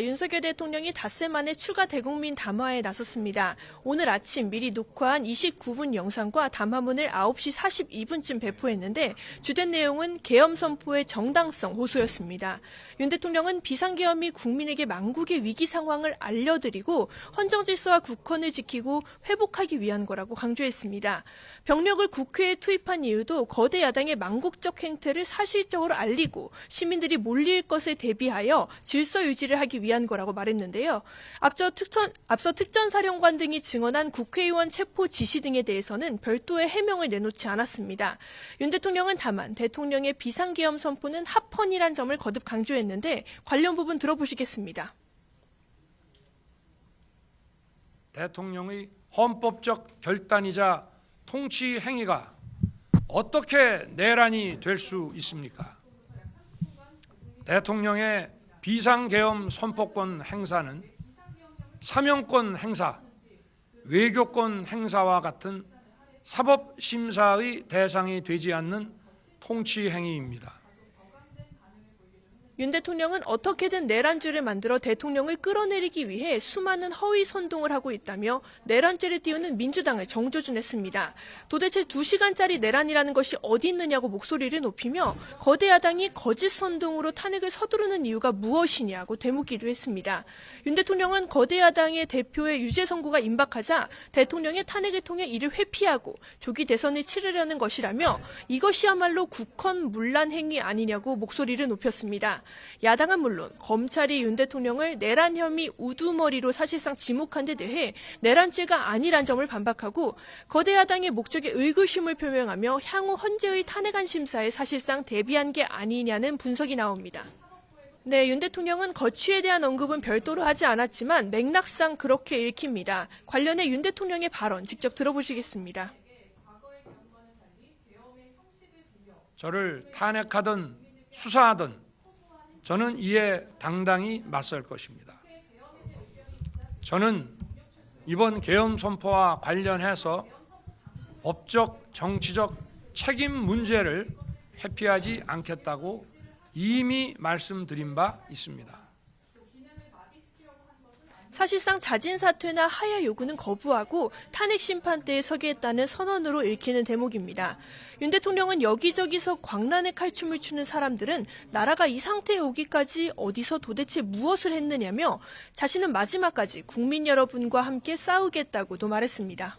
윤석열 대통령이 닷새 만에 추가 대국민 담화에 나섰습니다. 오늘 아침 미리 녹화한 29분 영상과 담화문을 9시 42분쯤 배포했는데 주된 내용은 계엄 선포의 정당성 호소였습니다. 윤 대통령은 비상계엄이 국민에게 망국의 위기 상황을 알려드리고 헌정질서와 국헌을 지키고 회복하기 위한 거라고 강조했습니다. 병력을 국회에 투입한 이유도 거대 야당의 망국적 행태를 사실적으로 알리고 시민들이 몰릴 것에 대비하여 질서 유지를 하기 위한 거라고 말했는데요. 앞서 특전사령관 등이 증언한 국회의원 체포 지시 등에 대해서는 별도의 해명을 내놓지 않았습니다. 윤 대통령은 다만 대통령의 비상계엄 선포는 합헌이란 점을 거듭 강조했는데 관련 부분 들어보시겠습니다. 대통령의 헌법적 결단이자 통치 행위가 어떻게 내란이 될 수 있습니까? 대통령의 비상계엄 선포권 행사는 사명권 행사, 외교권 행사와 같은 사법심사의 대상이 되지 않는 통치 행위입니다. 윤 대통령은 어떻게든 내란죄를 만들어 대통령을 끌어내리기 위해 수많은 허위 선동을 하고 있다며 내란죄를 띄우는 민주당을 정조준했습니다. 도대체 2시간짜리 내란이라는 것이 어디 있느냐고 목소리를 높이며 거대 야당이 거짓 선동으로 탄핵을 서두르는 이유가 무엇이냐고 되묻기도 했습니다. 윤 대통령은 거대 야당의 대표의 유죄 선고가 임박하자 대통령의 탄핵을 통해 이를 회피하고 조기 대선을 치르려는 것이라며 이것이야말로 국헌 문란 행위 아니냐고 목소리를 높였습니다. 야당은 물론 검찰이 윤 대통령을 내란 혐의 우두머리로 사실상 지목한 데 대해 내란죄가 아니란 점을 반박하고 거대 야당의 목적에 의구심을 표명하며 향후 헌재의 탄핵안 심사에 사실상 대비한 게 아니냐는 분석이 나옵니다. 네, 윤 대통령은 거취에 대한 언급은 별도로 하지 않았지만 맥락상 그렇게 읽힙니다. 관련해 윤 대통령의 발언 직접 들어보시겠습니다. 저를 탄핵하든 수사하든 저는 이에 당당히 맞설 것입니다. 저는 이번 계엄 선포와 관련해서 법적, 정치적 책임 문제를 회피하지 않겠다고 이미 말씀드린 바 있습니다. 사실상 자진 사퇴나 하야 요구는 거부하고 탄핵 심판대에 서겠다는 선언으로 읽히는 대목입니다. 윤 대통령은 여기저기서 광란의 칼춤을 추는 사람들은 나라가 이 상태에 오기까지 어디서 도대체 무엇을 했느냐며 자신은 마지막까지 국민 여러분과 함께 싸우겠다고도 말했습니다.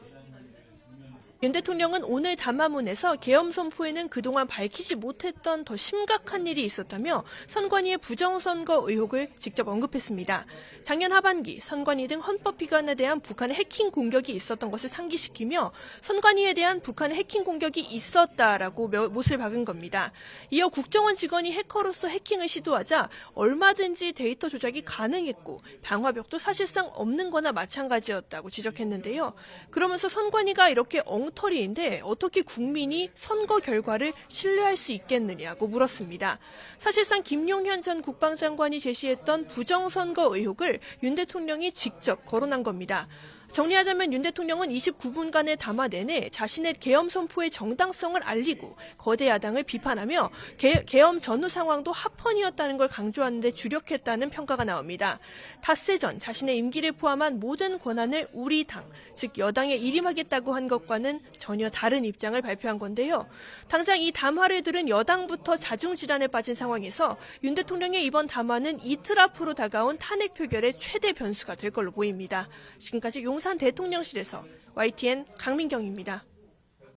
윤 대통령은 오늘 담화문에서 계엄 선포에는 그동안 밝히지 못했던 더 심각한 일이 있었다며 선관위의 부정선거 의혹을 직접 언급했습니다. 작년 하반기 선관위 등 헌법기관에 대한 북한의 해킹 공격이 있었던 것을 상기시키며 선관위에 대한 북한의 해킹 공격이 있었다라고 못을 박은 겁니다. 이어 국정원 직원이 해커로서 해킹을 시도하자 얼마든지 데이터 조작이 가능했고 방화벽도 사실상 없는 거나 마찬가지였다고 지적했는데요. 그러면서 선관위가 이렇게 엉터리인데 어떻게 국민이 선거 결과를 신뢰할 수 있겠느냐고 물었습니다. 사실상 김용현 전 국방장관이 제시했던 부정선거 의혹을 윤 대통령이 직접 거론한 겁니다. 정리하자면 윤 대통령은 29분간의 담화 내내 자신의 계엄 선포의 정당성을 알리고 거대 야당을 비판하며 계엄 전후 상황도 합헌이었다는 걸 강조하는 데 주력했다는 평가가 나옵니다. 닷새 전 자신의 임기를 포함한 모든 권한을 우리 당, 즉 여당에 일임하겠다고 한 것과는 전혀 다른 입장을 발표한 건데요. 당장 이 담화를 들은 여당부터 자중질환에 빠진 상황에서 윤 대통령의 이번 담화는 이틀 앞으로 다가온 탄핵 표결의 최대 변수가 될 걸로 보입니다. 지금까지 용산 대통령실에서 YTN 강민경입니다.